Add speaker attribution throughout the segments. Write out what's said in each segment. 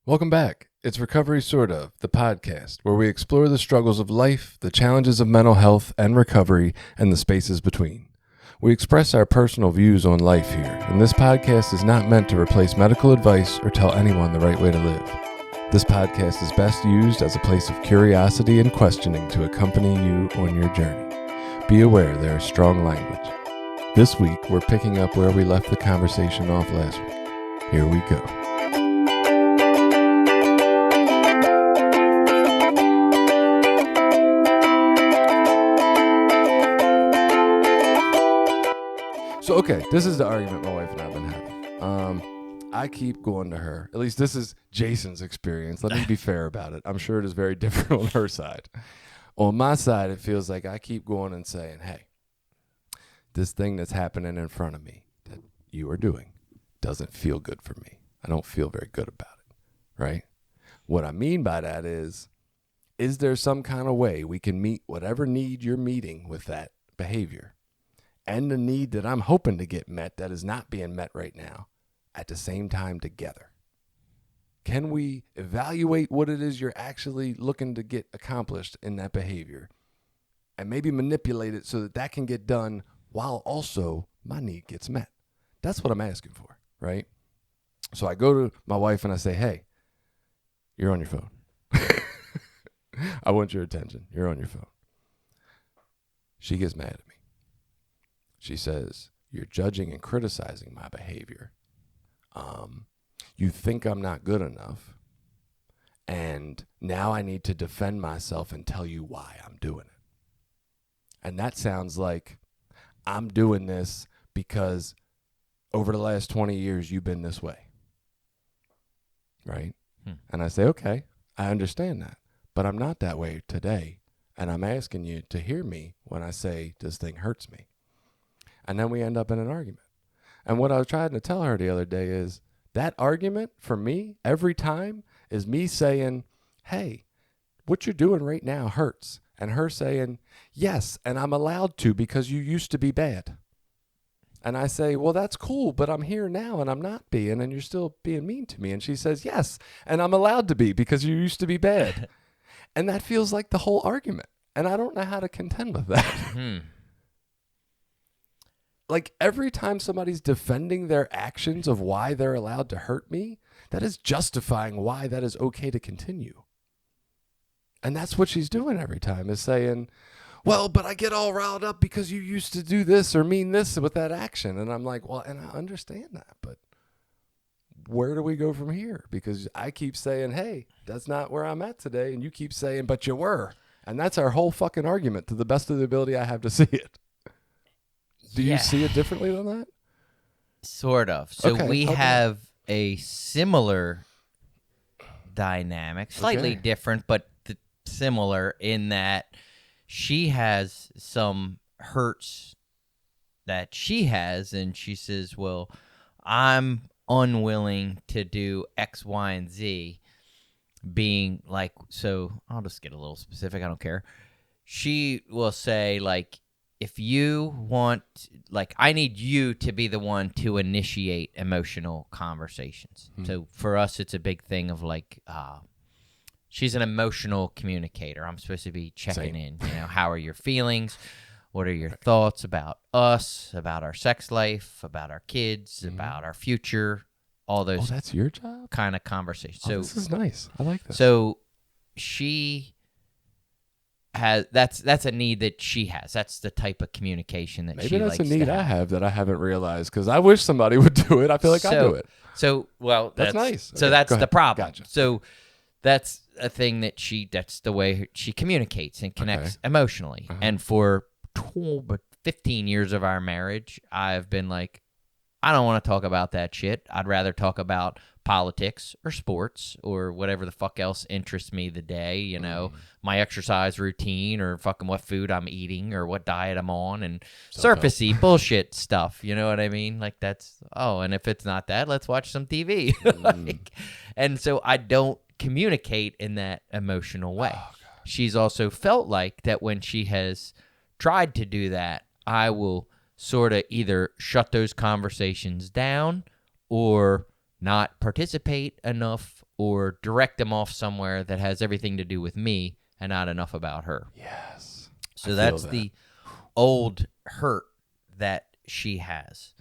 Speaker 1: Welcome back. It's Recovery Sort of, the podcast, where we explore the struggles of life, the challenges of mental health and recovery, and the spaces between. We express our personal views on life here, and this podcast is not meant to replace medical advice or tell anyone the right way to live. This podcast is best used as a place of curiosity and questioning to accompany you on your journey. Be aware there is strong language. This week, we're picking up where we left the conversation off last week. Here we go. So, okay, this is the argument my wife and I have been having. I keep going to her. At least this is Jason's experience. Let me be fair about it. I'm sure it is very different on her side. On my side, it feels like I keep going and saying, hey, this thing that's happening in front of me that you are doing doesn't feel good for me. I don't feel very good about it, right? What I mean by that is there some kind of way we can meet whatever need you're meeting with that behavior and the need that I'm hoping to get met that is not being met right now at the same time together? Can we evaluate what it is you're actually looking to get accomplished in that behavior and maybe manipulate it so that that can get done while also my need gets met? That's what I'm asking for, right? So I go to my wife and I say, hey, you're on your phone. I want your attention. You're on your phone. She gets mad at me. She says, you're judging and criticizing my behavior. You think I'm not good enough. And now I need to defend myself and tell you why I'm doing it. And that sounds like I'm doing this because over the last 20 years, you've been this way. Right? And I say, okay, I understand that. But I'm not that way today. And I'm asking you to hear me when I say this thing hurts me. And then we end up in an argument. And what I was trying to tell her the other day is that argument for me every time is me saying, hey, what you're doing right now hurts. And her saying, yes, and I'm allowed to because you used to be bad. And I say, well, that's cool, but I'm here now and I'm not being, and you're still being mean to me. And she says, yes, and I'm allowed to be because you used to be bad. And that feels like the whole argument. And I don't know how to contend with that. Like every time somebody's defending their actions of why they're allowed to hurt me, that is justifying why that is okay to continue. And that's what she's doing every time, is saying, well, but I get all riled up because you used to do this or mean this with that action. And I'm like, well, and I understand that, but where do we go from here? Because I keep saying, hey, that's not where I'm at today. And you keep saying, but you were. And that's our whole fucking argument to the best of the ability I have to see it. Do you see it differently than that?
Speaker 2: Sort of. So
Speaker 1: okay,
Speaker 2: we have a similar dynamic, slightly different, but similar in that she has some hurts that she has, and she says, well, I'm unwilling to do X, Y, and Z, being like, so I'll just get a little specific. I don't care. She will say, like, if you want, like, I need you to be the one to initiate emotional conversations. So for us, it's a big thing of like, she's an emotional communicator. I'm supposed to be checking in, how are your feelings? What are your thoughts about us, about our sex life, about our kids, about our future, all those.
Speaker 1: Oh, that's your job?
Speaker 2: Kind of conversations.
Speaker 1: So this is nice. I like that.
Speaker 2: So she has, that's a need that she has. That's the type of communication that she likes to have.
Speaker 1: Maybe that's a need I have that I haven't realized, because I wish somebody would do it. I feel like I do it.
Speaker 2: So, well,
Speaker 1: that's nice.
Speaker 2: So that's the problem.
Speaker 1: Gotcha.
Speaker 2: So that's a thing that that's the way she communicates and connects emotionally. And for 15 years of our marriage, I've been like, I don't want to talk about that shit. I'd rather talk about politics or sports or whatever the fuck else interests me the day, my exercise routine or fucking what food I'm eating or what diet I'm on, and surfacey bullshit stuff. You know what I mean? Like and if it's not that, let's watch some TV. And so I don't communicate in that emotional way. She's also felt like that when she has tried to do that, I will sort of either shut those conversations down or not participate enough or direct them off somewhere that has everything to do with me and not enough about her.
Speaker 1: Yes.
Speaker 2: So that's the old hurt that she has.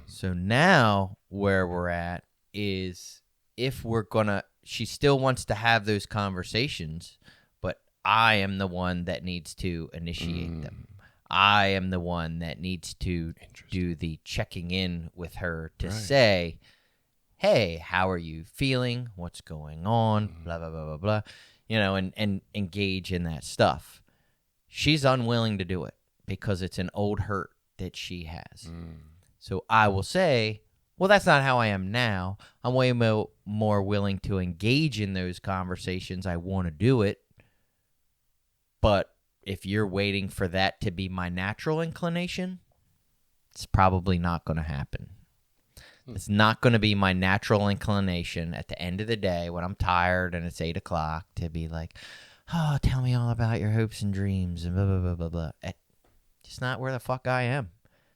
Speaker 2: So now where we're at is if we're gonna, she still wants to have those conversations, but I am the one that needs to initiate them. I am the one that needs to do the checking in with her to say, hey, how are you feeling? What's going on? Blah, blah, blah, blah, blah. You know, and engage in that stuff. She's unwilling to do it because it's an old hurt that she has. So I will say, well, that's not how I am now. I'm way more willing to engage in those conversations. I want to do it. But if you're waiting for that to be my natural inclination, it's probably not going to happen. It's not going to be my natural inclination at the end of the day when I'm tired and it's 8 o'clock to be like, oh, tell me all about your hopes and dreams and blah, blah, blah, blah, blah. It's not where the fuck I am.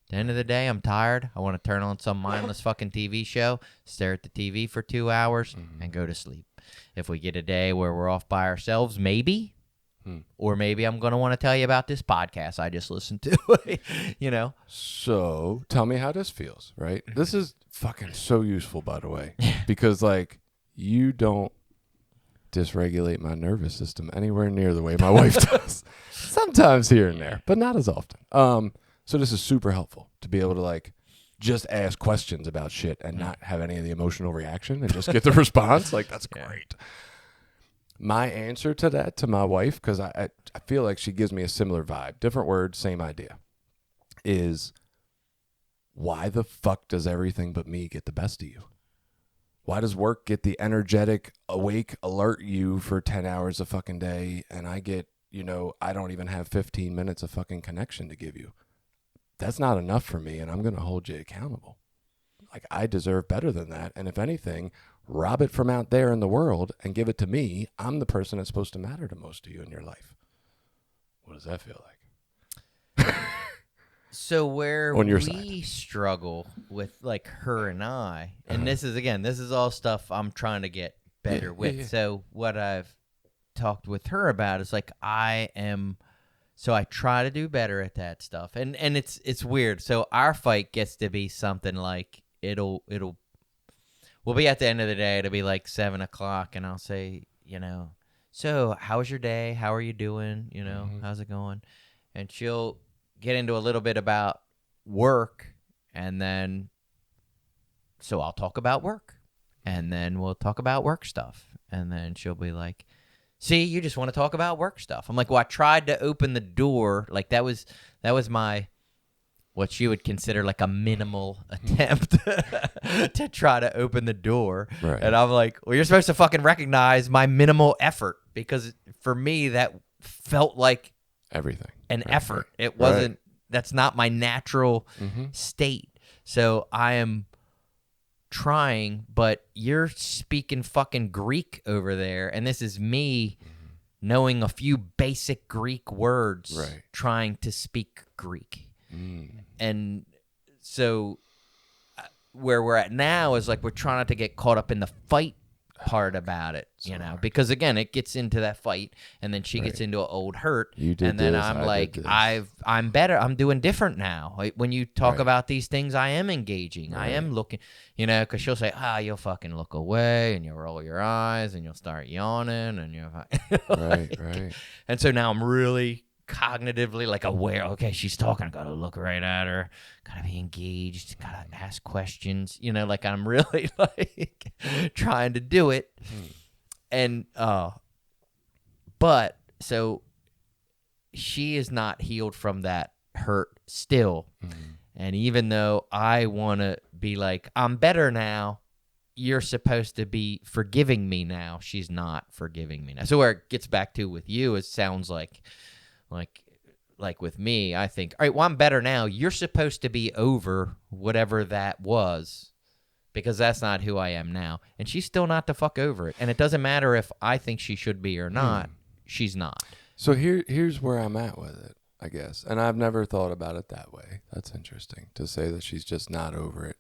Speaker 2: At the end of the day, I'm tired. I want to turn on some mindless fucking TV show, stare at the TV for 2 hours, and go to sleep. If we get a day where we're off by ourselves, maybe. Or maybe I'm going to want to tell you about this podcast I just listened to, you know?
Speaker 1: So tell me how this feels, right? This is fucking so useful, by the way, because like you don't dysregulate my nervous system anywhere near the way my wife does. Sometimes here and there, but not as often. So this is super helpful to be able to like just ask questions about shit and not have any of the emotional reaction and just get the response. Like, that's great. My answer to that to my wife, because I feel like she gives me a similar vibe, different word, same idea, is why the fuck does everything but me get the best of you? Why does work get the energetic, awake, alert you for 10 hours a fucking day, and I get, you know, I don't even have 15 minutes of fucking connection to give you? That's not enough for me, and I'm going to hold you accountable. Like, I deserve better than that, and if anything, rob it from out there in the world and give it to me. I'm the person that's supposed to matter to most of you in your life. What does that feel like?
Speaker 2: So where
Speaker 1: On your
Speaker 2: we
Speaker 1: side.
Speaker 2: struggle with like her and I, and this is all stuff I'm trying to get better with.
Speaker 1: Yeah.
Speaker 2: So what I've talked with her about is like I try to do better at that stuff. And it's weird. So our fight gets to be something like we'll be at the end of the day, it'll be like 7 o'clock, and I'll say, you know, so how was your day? How are you doing? You know, how's it going? And she'll get into a little bit about work, and then so I'll talk about work, and then we'll talk about work stuff, and then she'll be like, see, you just want to talk about work stuff. I'm like, well, I tried to open the door. Like that was my what she would consider like a minimal attempt to try to open the door.
Speaker 1: Right.
Speaker 2: And I'm like, well, you're supposed to fucking recognize my minimal effort, because for me that felt like
Speaker 1: Everything.
Speaker 2: an effort. It wasn't, that's not my natural state. So I am trying, but you're speaking fucking Greek over there, and this is me knowing a few basic Greek words, trying to speak Greek. And so where we're at now is like we're trying not to get caught up in the fight part about it, you know, because again, it gets into that fight, and then she gets into an old hurt, and then I'm like, I'm better, I'm doing different now. Like, when you talk about these things, I am engaging, I am looking, you know, because she'll say, you'll fucking look away, and you'll roll your eyes, and you'll start yawning, and you're like,
Speaker 1: right.
Speaker 2: And so now I'm really cognitively like aware, okay, she's talking, I gotta look right at her, gotta be engaged, gotta ask questions, you know, like I'm really like trying to do it. And but so she is not healed from that hurt still. And even though I want to be like, I'm better now, you're supposed to be forgiving me now, she's not forgiving me now. So where it gets back to with you, it sounds like with me, I think, all right, well, I'm better now. You're supposed to be over whatever that was, because that's not who I am now. And she's still not the fuck over it. And it doesn't matter if I think she should be or not. She's not.
Speaker 1: So here's where I'm at with it, I guess. And I've never thought about it that way. That's interesting to say that she's just not over it.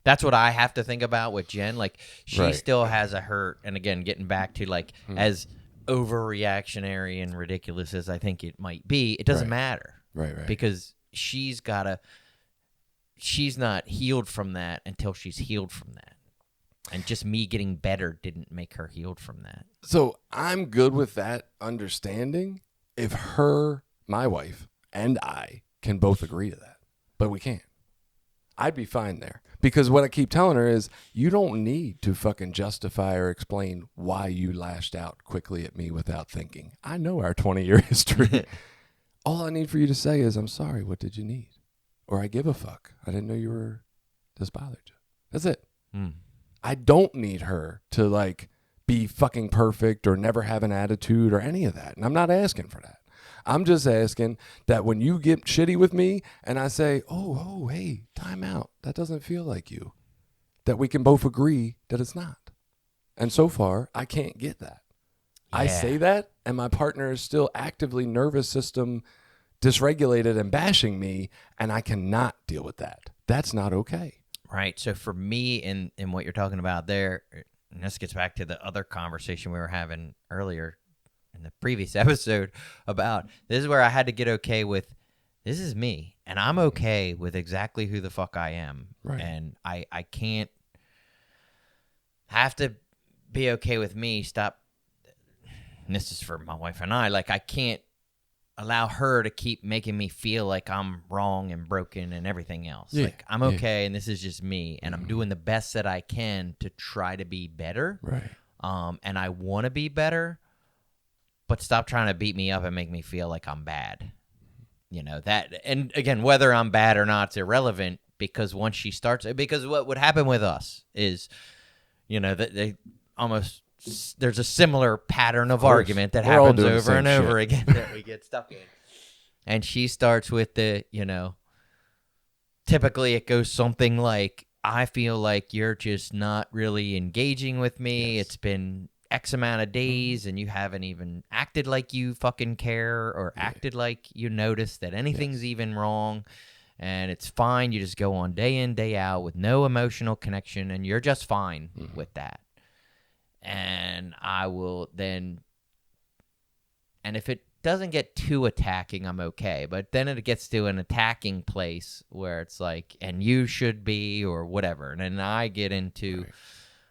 Speaker 2: That's what I have to think about with Jen. Like, she
Speaker 1: Right.
Speaker 2: still has a hurt. And again, getting back to like as overreactionary and ridiculous as I think it might be, it doesn't
Speaker 1: Right.
Speaker 2: matter.
Speaker 1: Right.
Speaker 2: Because she's not healed from that until she's healed from that. And just me getting better didn't make her healed from that.
Speaker 1: So I'm good with that understanding if my wife, and I can both agree to that. But we can't. I'd be fine there. Because what I keep telling her is, you don't need to fucking justify or explain why you lashed out quickly at me without thinking. I know our 20-year history. All I need for you to say is, I'm sorry, what did you need? Or I give a fuck. I didn't know this bothered you. That's it. I don't need her to like be fucking perfect or never have an attitude or any of that. And I'm not asking for that. I'm just asking that when you get shitty with me and I say, oh, hey, time out. That doesn't feel like you. That we can both agree that it's not. And so far, I can't get that. Yeah. I say that, and my partner is still actively nervous system dysregulated and bashing me, and I cannot deal with that. That's not okay.
Speaker 2: Right. So for me, in what you're talking about there, and this gets back to the other conversation we were having earlier in the previous episode about this is where I had to get okay with this is me, and I'm okay with exactly who the fuck I am.
Speaker 1: Right.
Speaker 2: And I can't have to be okay with me. Stop. And this is for my wife and I. Like, I can't allow her to keep making me feel like I'm wrong and broken and everything else.
Speaker 1: Yeah.
Speaker 2: Like, I'm okay, and this is just me, and I'm doing the best that I can to try to be better.
Speaker 1: Right.
Speaker 2: And I want to be better, but stop trying to beat me up and make me feel like I'm bad. You know, that, and again, whether I'm bad or not, it's irrelevant, because once she starts, because what would happen with us is, you know, that they almost, there's a similar pattern of argument that happens over and over again that we get stuck in. And she starts with the, you know, typically it goes something like, I feel like you're just not really engaging with me. Yes. It's been X amount of days and you haven't even acted like you fucking care or acted like you notice that anything's even wrong. And it's fine. You just go on day in, day out with no emotional connection, and you're just fine with that. And I will then, and if it doesn't get too attacking, I'm okay. But then it gets to an attacking place where it's like, and you should be, or whatever. And then I get into,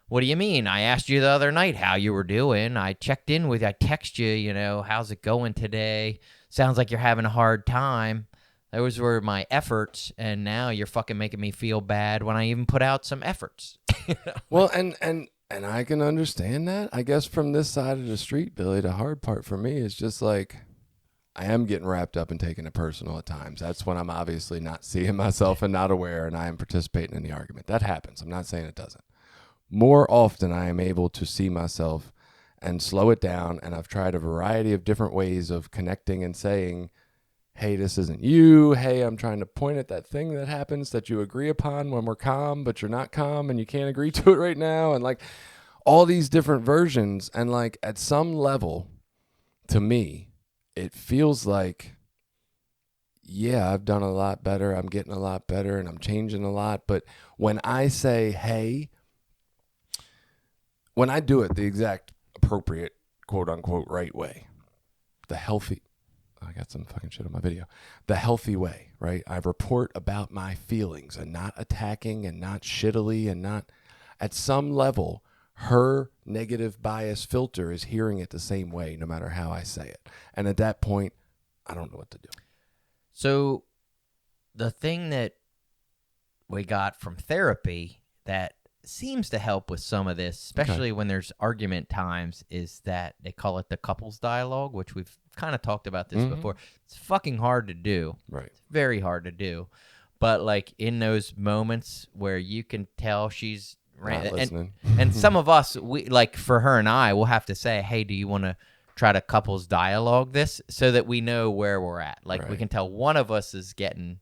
Speaker 2: what do you mean? I asked you the other night how you were doing. I checked in with you. I text you, you know, how's it going today? Sounds like you're having a hard time. Those were my efforts, and now you're fucking making me feel bad when I even put out some efforts.
Speaker 1: Well, and I can understand that. I guess from this side of the street, Billy, the hard part for me is just like, I am getting wrapped up and taking it personal at times. That's when I'm obviously not seeing myself and not aware, and I am participating in the argument. That happens. I'm not saying it doesn't. More often, I am able to see myself and slow it down, and I've tried a variety of different ways of connecting and saying, hey, this isn't you. Hey, I'm trying to point at that thing that happens that you agree upon when we're calm, but you're not calm and you can't agree to it right now. And like all these different versions. And like at some level, to me, it feels like, yeah, I've done a lot better. I'm getting a lot better and I'm changing a lot. But when I say, hey, when I do it the exact appropriate, quote unquote, right way, the healthy, I got some fucking shit on my video. The healthy way, right? I report about my feelings and not attacking and not shittily and not, at some level, her negative bias filter is hearing it the same way no matter how I say it. And at that point, I don't know what to do.
Speaker 2: So the thing that we got from therapy that seems to help with some of this, especially when there's argument times, is that they call it the couples dialogue, which we've kind of talked about this before. It's fucking hard to do.
Speaker 1: Right.
Speaker 2: It's very hard to do. But like in those moments where you can tell she's
Speaker 1: not listening.
Speaker 2: And some of us, we like, for her and I, we'll have to say, hey, do you want to try to couples dialogue this, so that we know where we're at? Like we can tell one of us is getting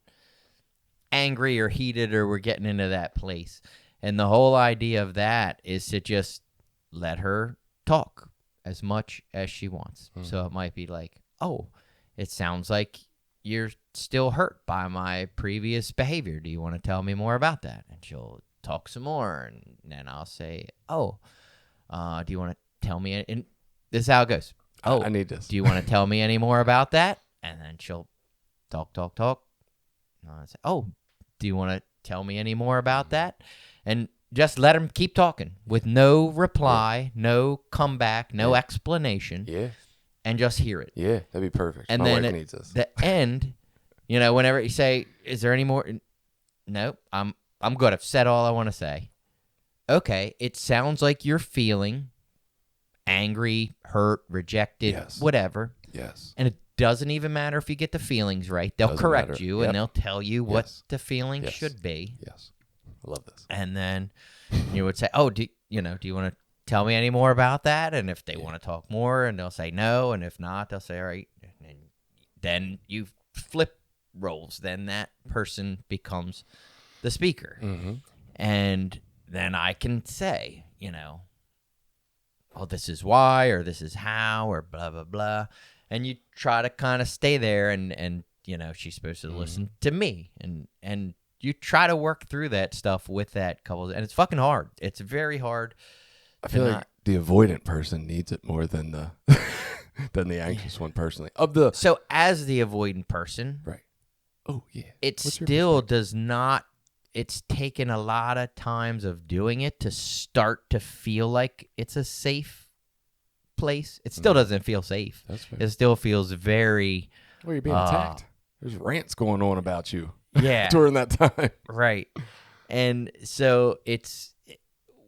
Speaker 2: angry or heated, or we're getting into that place. And the whole idea of that is to just let her talk as much as she wants. So it might be like, oh, it sounds like you're still hurt by my previous behavior. Do you want to tell me more about that? And she'll talk some more, and then I'll say, "Oh, do you want to tell me?" And this is how it goes. Oh,
Speaker 1: I need this.
Speaker 2: Do you want to tell me any more about that? And then she'll talk. And I'll say, "Oh, do you want to tell me any more about that?" And just let them keep talking with no reply, no comeback, no explanation.
Speaker 1: Yeah.
Speaker 2: And just hear it.
Speaker 1: Yeah, that'd be perfect.
Speaker 2: And
Speaker 1: My
Speaker 2: then
Speaker 1: wife
Speaker 2: at
Speaker 1: needs this.
Speaker 2: the end, whenever you say, "Is there any more?" Nope, I'm good. I've said all I want to say. Okay, it sounds like you're feeling angry, hurt, rejected, whatever.
Speaker 1: Yes.
Speaker 2: And it doesn't even matter if you get the feelings right. They'll
Speaker 1: Doesn't
Speaker 2: correct
Speaker 1: matter.
Speaker 2: you,
Speaker 1: Yep.
Speaker 2: and they'll tell you what the feelings
Speaker 1: Yes.
Speaker 2: should be.
Speaker 1: Yes. I love this.
Speaker 2: And then you would say, "Oh, do you want to tell me any more about that?" And if they want to talk more, and they'll say no, and if not, they'll say, "All right." And then you flip roles. Then that person becomes the speaker.
Speaker 1: Mm-hmm.
Speaker 2: And then I can say, "Oh, this is why," or "This is how," or blah, blah, blah. And you try to kind of stay there, and she's supposed to listen to me. And you try to work through that stuff with that couple. And it's fucking hard. It's very hard.
Speaker 1: I feel like the avoidant person needs it more than the than the anxious one personally.
Speaker 2: So as the avoidant person,
Speaker 1: right. Oh, yeah.
Speaker 2: it still does not. It's taken a lot of times of doing it to start to feel like it's a safe place. It still doesn't feel safe.
Speaker 1: That's fair.
Speaker 2: It still feels very...
Speaker 1: Well, you're being attacked. There's rants going on about you.
Speaker 2: Yeah.
Speaker 1: During that time.
Speaker 2: Right. And so it's...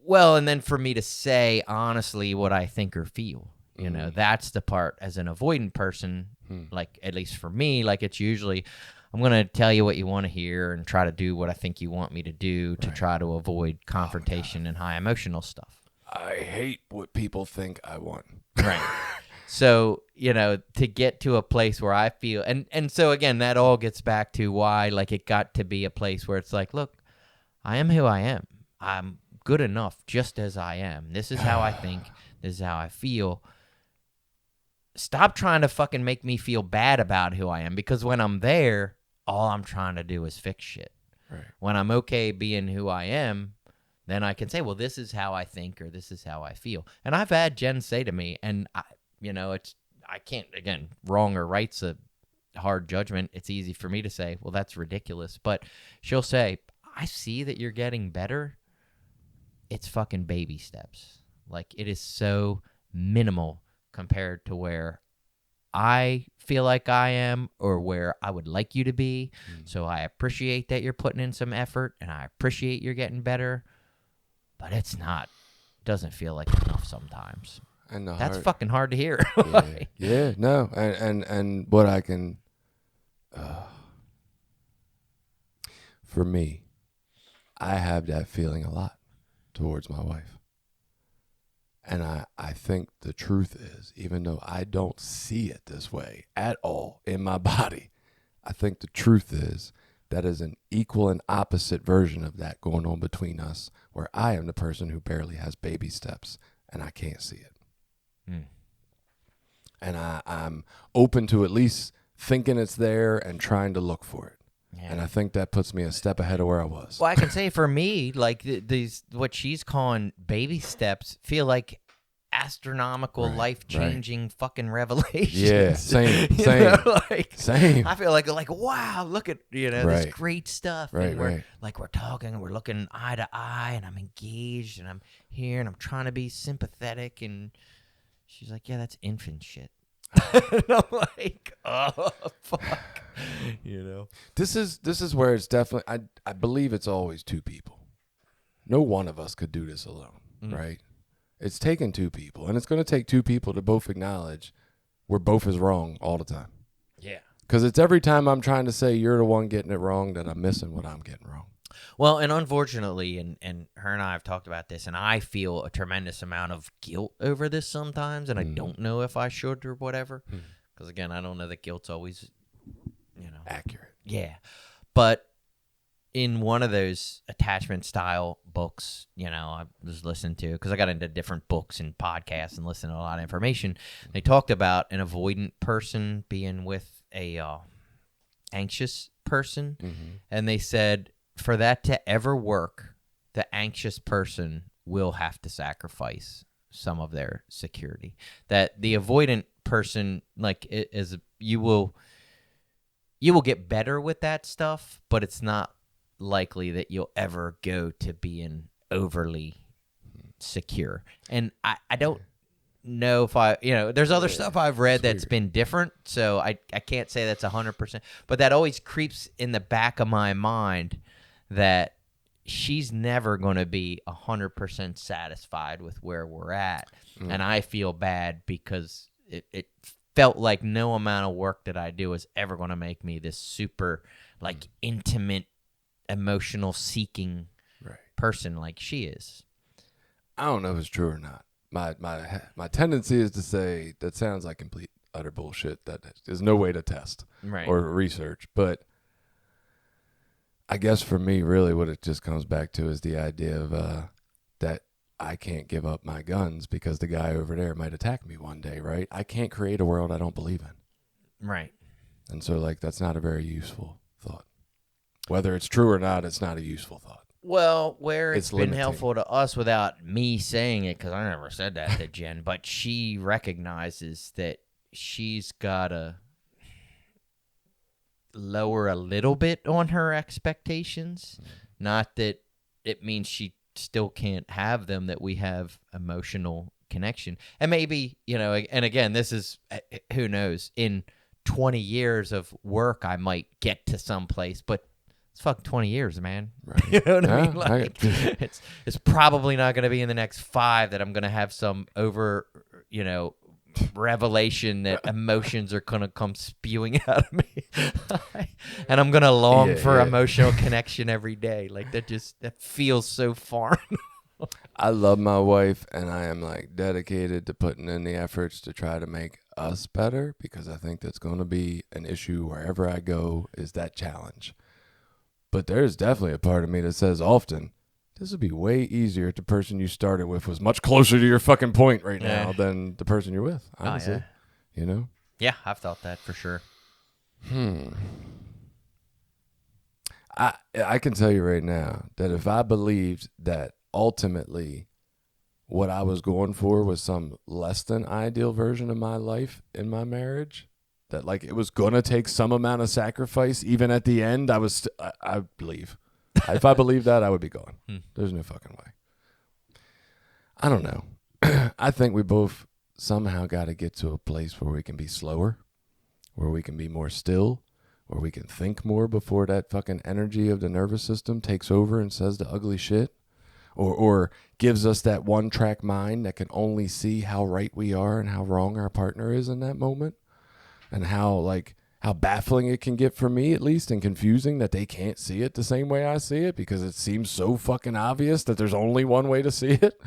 Speaker 2: Well, and then for me to say, honestly, what I think or feel. That's the part as an avoidant person, like, at least for me, like, it's usually... I'm going to tell you what you want to hear and try to do what I think you want me to do to try to avoid confrontation and high emotional stuff.
Speaker 1: I hate what people think I want.
Speaker 2: Right. So, to get to a place where I feel, and so again, that all gets back to why, like, it got to be a place where it's like, look, I am who I am. I'm good enough just as I am. This is how I think. This is how I feel. Stop trying to fucking make me feel bad about who I am, because when I'm there, all I'm trying to do is fix shit.
Speaker 1: Right.
Speaker 2: When I'm okay being who I am, then I can say, well, this is how I think, or this is how I feel. And I've had Jen say to me, and I can't, again, wrong or right's a hard judgment. It's easy for me to say, well, that's ridiculous. But she'll say, I see that you're getting better. It's fucking baby steps. Like, it is so minimal compared to where I feel like I am or where I would like you to be. So I appreciate that you're putting in some effort, and I appreciate you're getting better, but doesn't feel like enough sometimes.
Speaker 1: And
Speaker 2: that's fucking hard to hear.
Speaker 1: Yeah, no. And what I can, for me, I have that feeling a lot towards my wife. And I think the truth is, even though I don't see it this way at all in my body, I think the truth is that is an equal and opposite version of that going on between us, where I am the person who barely has baby steps and I can't see it. And I'm open to at least thinking it's there and trying to look for it. Yeah. And I think that puts me a step ahead of where I was.
Speaker 2: Well, I can say for me, like, these what she's calling baby steps feel like astronomical, life-changing fucking revelations.
Speaker 1: Yeah, same. Same.
Speaker 2: I feel like wow, look at this great stuff.
Speaker 1: Right,
Speaker 2: and we're talking and we're looking eye to eye, and I'm engaged and I'm here and I'm trying to be sympathetic, and she's like, yeah, that's infant shit. And I'm like, oh fuck.
Speaker 1: This is where it's definitely I believe it's always two people. No one of us could do this alone, right? It's taking two people, and it's going to take two people to both acknowledge we're both as wrong all the time.
Speaker 2: Yeah.
Speaker 1: Because it's every time I'm trying to say you're the one getting it wrong that I'm missing what I'm getting wrong.
Speaker 2: Well, and unfortunately, and her and I have talked about this, and I feel a tremendous amount of guilt over this sometimes, and I don't know if I should or whatever. Because, again, I don't know that guilt's always,
Speaker 1: accurate.
Speaker 2: Yeah. But in one of those attachment style books, I was listening to, because I got into different books and podcasts and listened to a lot of information. They talked about an avoidant person being with a anxious person. And they said, for that to ever work, the anxious person will have to sacrifice some of their security. That the avoidant person, like, is you will get better with that stuff, but it's not likely that you'll ever go to being overly secure. And I don't know if there's other stuff I've read that's been different, so I can't say that's 100%, but that always creeps in the back of my mind that she's never going to be 100% satisfied with where we're at. And I feel bad because it felt like no amount of work that I do is ever going to make me this super, like, intimate, emotional seeking person like she is.
Speaker 1: I don't know if it's true or not. My tendency is to say that sounds like complete utter bullshit. That there's no way to test or research. But I guess for me, really, what it just comes back to is the idea of that I can't give up my guns because the guy over there might attack me one day, right? I can't create a world I don't believe in.
Speaker 2: Right.
Speaker 1: And so, like, that's not a very useful thought. Whether it's true or not, it's not a useful thought.
Speaker 2: Well, where it's been
Speaker 1: limiting.
Speaker 2: helpful to us without me saying it, because I never said that to Jen, but she recognizes that she's got to lower a little bit on her expectations. Not that it means she still can't have them, that we have emotional connection. And maybe, and again, this is, who knows, in 20 years of work, I might get to some place, but it's fucking 20 years, man. Right. You know what I mean? Like, it's probably not going to be in the next 5 that I'm going to have some revelation that emotions are going to come spewing out of me. And I'm going to long for emotional connection every day. Like, that feels so foreign.
Speaker 1: I love my wife, and I am, like, dedicated to putting in the efforts to try to make us better, because I think that's going to be an issue wherever I go, is that challenge. But there's definitely a part of me that says often, this would be way easier if the person you started with was much closer to your fucking point right now than the person you're with, honestly.
Speaker 2: Yeah, I've thought that for sure.
Speaker 1: I can tell you right now that if I believed that ultimately what I was going for was some less than ideal version of my life in my marriage, that, like, it was going to take some amount of sacrifice, even at the end, I believe. If I believed that, I would be gone. There's no fucking way. I don't know. I think we both somehow got to get to a place where we can be slower, where we can be more still, where we can think more before that fucking energy of the nervous system takes over and says the ugly shit, or gives us that one-track mind that can only see how right we are and how wrong our partner is in that moment. And how baffling it can get for me, at least, and confusing that they can't see it the same way I see it, because it seems so fucking obvious that there's only one way to see it.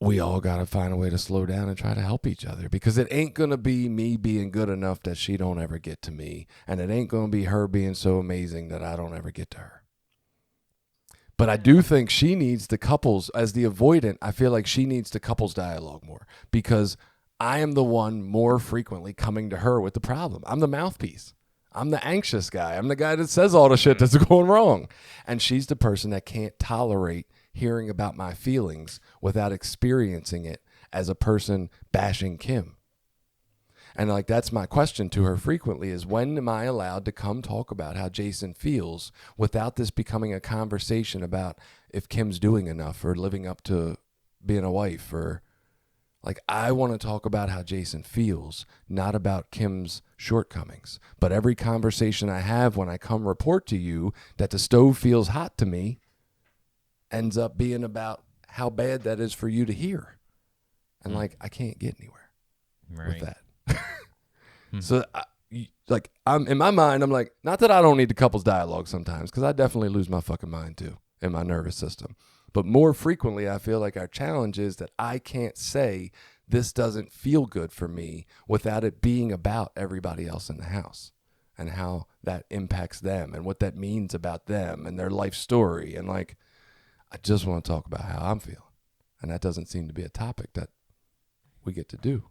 Speaker 1: We all got to find a way to slow down and try to help each other, because it ain't going to be me being good enough that she don't ever get to me. And it ain't going to be her being so amazing that I don't ever get to her. But I do think she needs the couples, as the avoidant, I feel like she needs the couples dialogue more, because I am the one more frequently coming to her with the problem. I'm the mouthpiece. I'm the anxious guy. I'm the guy that says all the shit that's going wrong. And she's the person that can't tolerate hearing about my feelings without experiencing it as a person bashing Kim. And, like, that's my question to her frequently, is when am I allowed to come talk about how Jason feels without this becoming a conversation about if Kim's doing enough or living up to being a wife, or... Like, I want to talk about how Jason feels, not about Kim's shortcomings. But every conversation I have when I come report to you that the stove feels hot to me ends up being about how bad that is for you to hear. And, like, I can't get anywhere with that. So, I'm in my mind, I'm like, not that I don't need the couples dialogue sometimes, because I definitely lose my fucking mind, too, in my nervous system. But more frequently, I feel like our challenge is that I can't say this doesn't feel good for me without it being about everybody else in the house and how that impacts them and what that means about them and their life story. And, like, I just want to talk about how I'm feeling. And that doesn't seem to be a topic that we get to do.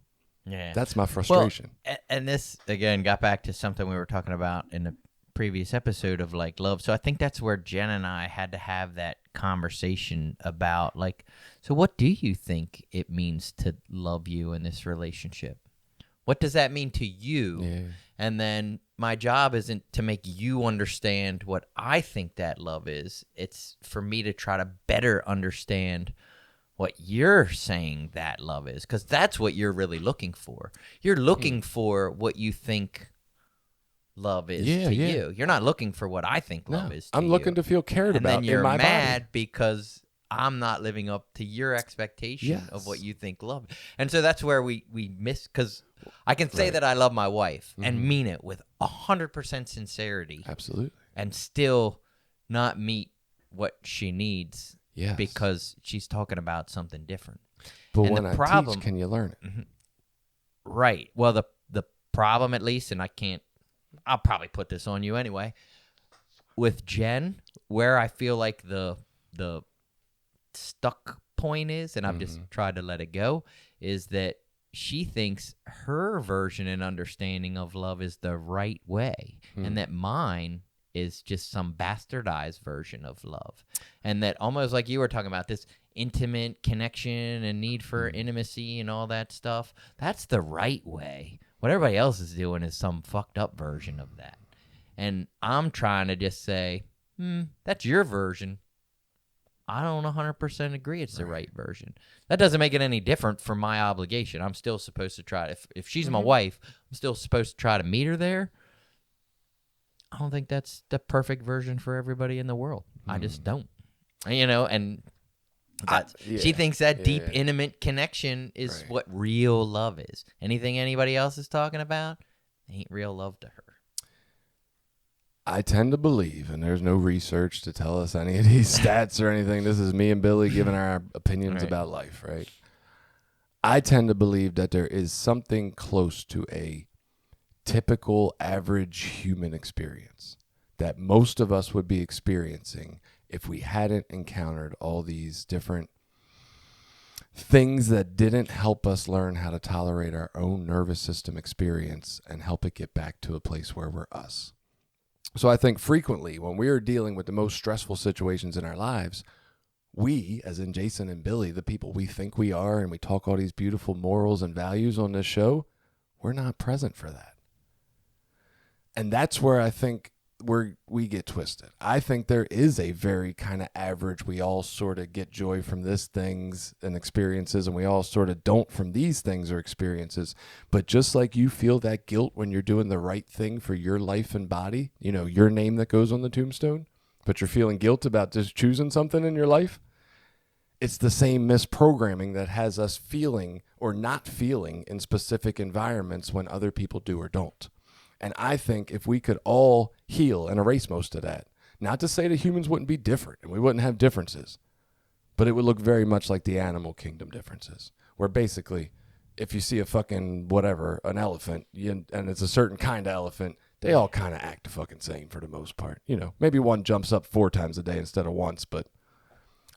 Speaker 2: Yeah.
Speaker 1: That's my frustration.
Speaker 2: Well, and this, again, got back to something we were talking about in the previous episode of, like, love. So I think that's where Jen and I had to have that conversation about, like, so what do you think it means to love you in this relationship? What does that mean to you?
Speaker 1: Yeah.
Speaker 2: And then my job isn't to make you understand what I think that love is. It's for me to try to better understand what you're saying that love is, because that's what you're really looking for. You're looking for what you think love is to you. You're not looking for what I think love is to you.
Speaker 1: I'm looking to feel cared
Speaker 2: and
Speaker 1: about
Speaker 2: then you're
Speaker 1: in my
Speaker 2: mad
Speaker 1: body.
Speaker 2: because I'm not living up to your expectation of what
Speaker 1: Yes.
Speaker 2: you think love. And so that's where we miss, because I can say that I love my wife and mean it with 100% sincerity.
Speaker 1: Absolutely.
Speaker 2: And still not meet what she needs.
Speaker 1: Yes.
Speaker 2: Because she's talking about something different.
Speaker 1: But
Speaker 2: and
Speaker 1: when
Speaker 2: the
Speaker 1: I
Speaker 2: problem,
Speaker 1: teach, can you learn it?
Speaker 2: Right. Well, the problem, at least, and I'll probably put this on you anyway, with Jen, where I feel like the stuck point is, and I've just tried to let it go, is that she thinks her version and understanding of love is the right way, and that mine is just some bastardized version of love. And that, almost like you were talking about, this intimate connection and need for intimacy and all that stuff, that's the right way. What everybody else is doing is some fucked up version of that. And I'm trying to just say, that's your version. I don't 100% agree it's the right version. That doesn't make it any different from my obligation. I'm still supposed to try. If she's my wife, I'm still supposed to try to meet her there. I don't think that's the perfect version for everybody in the world. I just don't. And she thinks that deep, intimate connection is what real love is. Anything anybody else is talking about ain't real love to her.
Speaker 1: I tend to believe, and there's no research to tell us any of these stats or anything. This is me and Billy giving our opinions about life, right? I tend to believe that there is something close to a typical average human experience that most of us would be experiencing if we hadn't encountered all these different things that didn't help us learn how to tolerate our own nervous system experience and help it get back to a place where we're us. So I think frequently when we are dealing with the most stressful situations in our lives, we, as in Jason and Billy, the people we think we are, and we talk all these beautiful morals and values on this show, we're not present for that. And that's where I think we get twisted. I think there is a very kind of average, we all sort of get joy from this things and experiences, and we all sort of don't from these things or experiences. But just like you feel that guilt when you're doing the right thing for your life and body, your name that goes on the tombstone, but you're feeling guilt about just choosing something in your life, it's the same misprogramming that has us feeling or not feeling in specific environments when other people do or don't. And I think if we could all heal and erase most of that, not to say that humans wouldn't be different and we wouldn't have differences, but it would look very much like the animal kingdom differences, where basically if you see a fucking whatever, an elephant, and it's a certain kind of elephant, they all kind of act the fucking same for the most part. Maybe one jumps up 4 times a day instead of once, but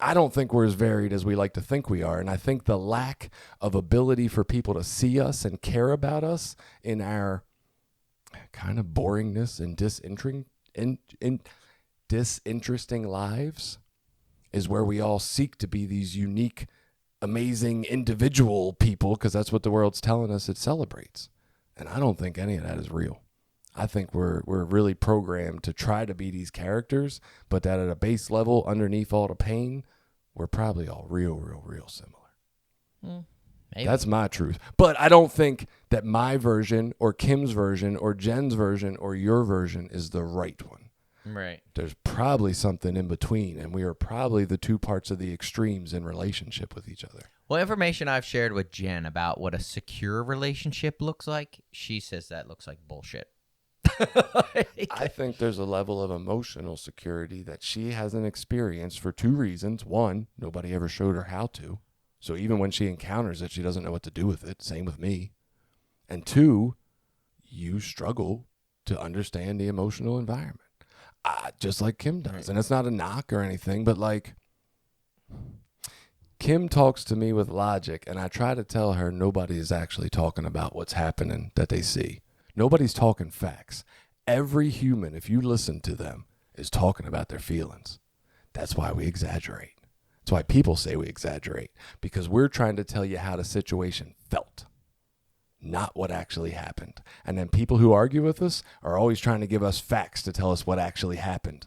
Speaker 1: I don't think we're as varied as we like to think we are. And I think the lack of ability for people to see us and care about us in our kind of boringness and disinteresting lives is where we all seek to be these unique, amazing individual people, because that's what the world's telling us it celebrates. And I don't think any of that is real. I think we're really programmed to try to be these characters, but that at a base level, underneath all the pain, we're probably all real similar.
Speaker 2: Maybe.
Speaker 1: That's my truth. But I don't think that my version or Kim's version or Jen's version or your version is the right one.
Speaker 2: Right.
Speaker 1: There's probably something in between, and we are probably the two parts of the extremes in relationship with each other.
Speaker 2: Well, information I've shared with Jen about what a secure relationship looks like, she says that looks like bullshit.
Speaker 1: I think there's a level of emotional security that she hasn't experienced for 2 reasons. One, nobody ever showed her how to. So even when she encounters it, she doesn't know what to do with it. Same with me. And 2, you struggle to understand the emotional environment, just like Kim does. Right. And it's not a knock or anything, but like Kim talks to me with logic, and I try to tell her nobody is actually talking about what's happening that they see. Nobody's talking facts. Every human, if you listen to them, is talking about their feelings. That's why we exaggerate. That's why people say we exaggerate, because we're trying to tell you how the situation felt, not what actually happened. And then people who argue with us are always trying to give us facts to tell us what actually happened.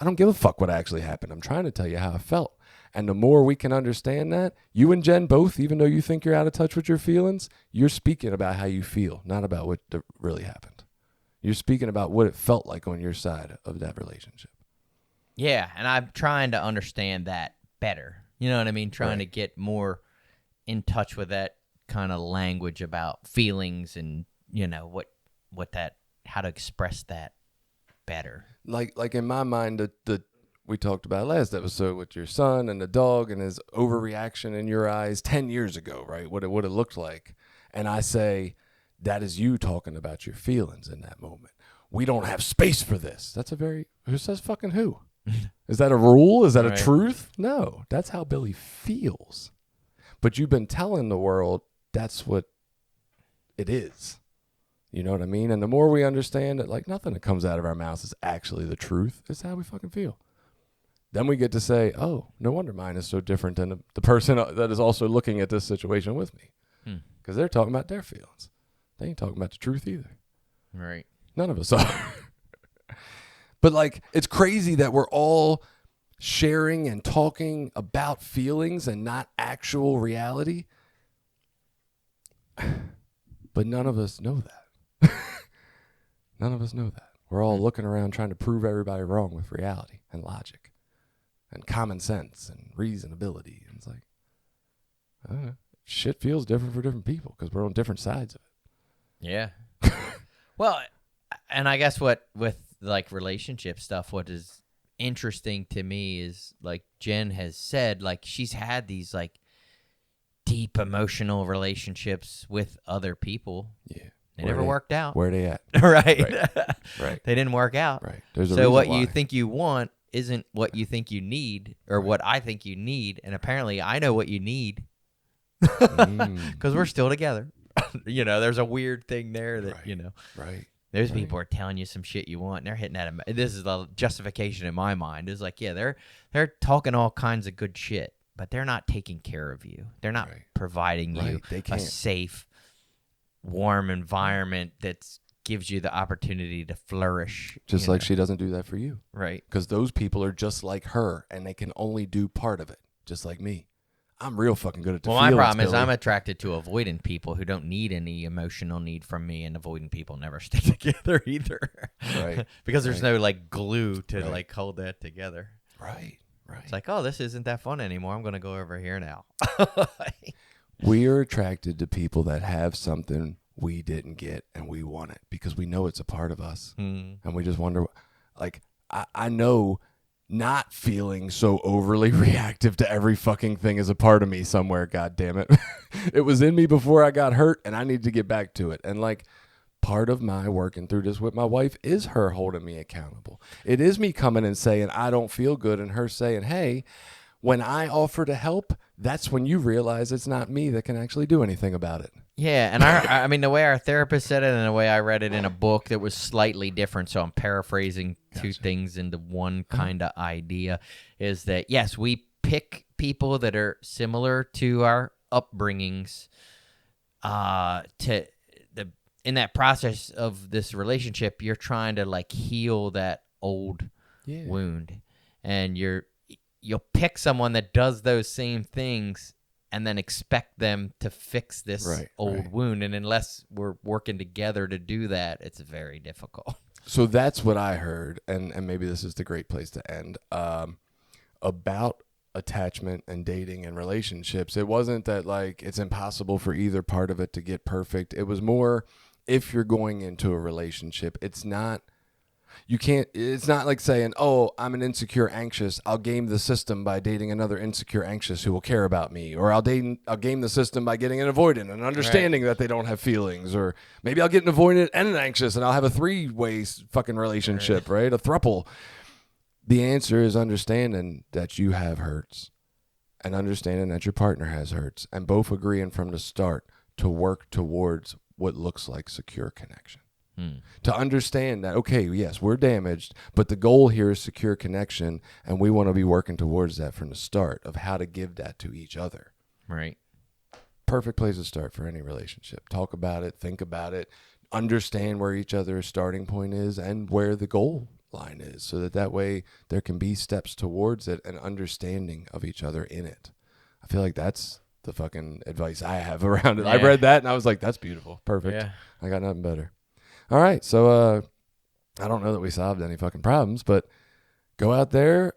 Speaker 1: I don't give a fuck what actually happened. I'm trying to tell you how I felt. And the more we can understand that, you and Jen both, even though you think you're out of touch with your feelings, you're speaking about how you feel, not about what really happened. You're speaking about what it felt like on your side of that relationship.
Speaker 2: Yeah, and I'm trying to understand that better. You know what I mean? Trying to get more in touch with that kind of language about feelings and, what that, how to express that better.
Speaker 1: Like in my mind, we talked about last episode with your son and the dog and his overreaction in your eyes 10 years ago, right? What it looked like. And I say, that is you talking about your feelings in that moment. We don't have space for this. Who says fucking who? Is that a rule? Is that a truth? No, that's how Billy feels. But you've been telling the world that's what it is. You know what I mean? And the more we understand that, like, nothing that comes out of our mouths is actually the truth. It's how we fucking feel. Then we get to say, oh, no wonder mine is so different than the person that is also looking at this situation with me. Because they're talking about their feelings. They ain't talking about the truth either.
Speaker 2: Right.
Speaker 1: None of us are. But, like, it's crazy that we're all sharing and talking about feelings and not actual reality. But none of us know that. None of us know that. We're all looking around trying to prove everybody wrong with reality and logic and common sense and reasonability. And it's like, I don't know. Shit feels different for different people because we're on different sides of it.
Speaker 2: Yeah. Well, and I guess with like relationship stuff, what is interesting to me is, like Jen has said, like she's had these like deep emotional relationships with other people.
Speaker 1: Yeah.
Speaker 2: They never worked out.
Speaker 1: Where are they at?
Speaker 2: Right.
Speaker 1: Right.
Speaker 2: They didn't work out.
Speaker 1: Right. There's a
Speaker 2: so what
Speaker 1: reason why.
Speaker 2: you think you want isn't what you think you need, or what I think you need. And apparently I know what you need because we're still together. There's a weird thing there that,
Speaker 1: Right.
Speaker 2: Those people are telling you some shit you want, and they're hitting at him. This is the justification in my mind. Is like, yeah, they're talking all kinds of good shit, but they're not taking care of you. They're not providing you a safe, warm environment that gives you the opportunity to flourish.
Speaker 1: Just like she doesn't do that for you.
Speaker 2: Right.
Speaker 1: Because those people are just like her, and they can only do part of it, just like me. I'm real fucking good at the feelings,
Speaker 2: my problem is
Speaker 1: Billy.
Speaker 2: I'm attracted to avoidant people who don't need any emotional need from me, and avoidant people never stay together either.
Speaker 1: Right.
Speaker 2: Because there's no like glue to like hold that together.
Speaker 1: Right.
Speaker 2: It's like, oh, this isn't that fun anymore. I'm going to go over here now.
Speaker 1: We are attracted to people that have something we didn't get and we want it because we know it's a part of us. And we just wonder, like, I know not feeling so overly reactive to every fucking thing is a part of me somewhere, God damn it. It was in me before I got hurt, and I need to get back to it. And, like, part of my working through this with my wife is her holding me accountable. It is me coming and saying, I don't feel good, and her saying, hey, when I offer to help, that's when you realize it's not me that can actually do anything about it.
Speaker 2: Yeah, and I mean, the way our therapist said it and the way I read it in a book that was slightly different, so I'm paraphrasing two things into one kind of idea, is that, yes, we pick people that are similar to our upbringings in that process of this relationship, you're trying to, like, heal that old wound, and you'll pick someone that does those same things and then expect them to fix this old wound. And unless we're working together to do that, it's very difficult.
Speaker 1: So that's what I heard, and maybe this is the great place to end, about attachment and dating and relationships. It wasn't that, like, it's impossible for either part of it to get perfect. It was more, if you're going into a relationship, it's not like saying, oh, I'm an insecure anxious, I'll game the system by dating another insecure anxious who will care about me, or I'll game the system by getting an avoidant and understanding that they don't have feelings, or maybe I'll get an avoidant and an anxious and I'll have a 3-way fucking relationship, right? A throuple. The answer is understanding that you have hurts and understanding that your partner has hurts, and both agreeing from the start to work towards what looks like secure connection. To understand that, okay, yes, we're damaged, but the goal here is secure connection, and we want to be working towards that from the start of how to give that to each other.
Speaker 2: Right.
Speaker 1: Perfect place to start for any relationship. Talk about it, think about it, understand where each other's starting point is and where the goal line is, so that way there can be steps towards it and understanding of each other in it. I feel like that's the fucking advice I have around it.
Speaker 2: Yeah.
Speaker 1: I read that and I was like, that's beautiful. Perfect.
Speaker 2: Yeah.
Speaker 1: I got nothing better. All right. So I don't know that we solved any fucking problems, but go out there.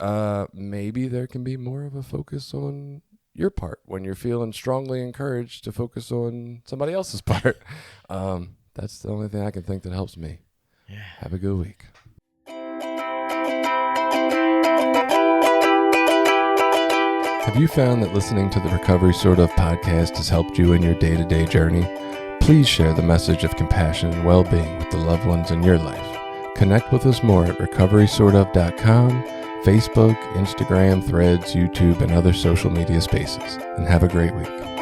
Speaker 1: Maybe there can be more of a focus on your part when you're feeling strongly encouraged to focus on somebody else's part. That's the only thing I can think that helps me.
Speaker 2: Yeah.
Speaker 1: Have a good week. Have you found that listening to the Recovery Sort Of podcast has helped you in your day-to-day journey? Please share the message of compassion and well-being with the loved ones in your life. Connect with us more at recoverysortof.com, Facebook, Instagram, Threads, YouTube, and other social media spaces. And have a great week.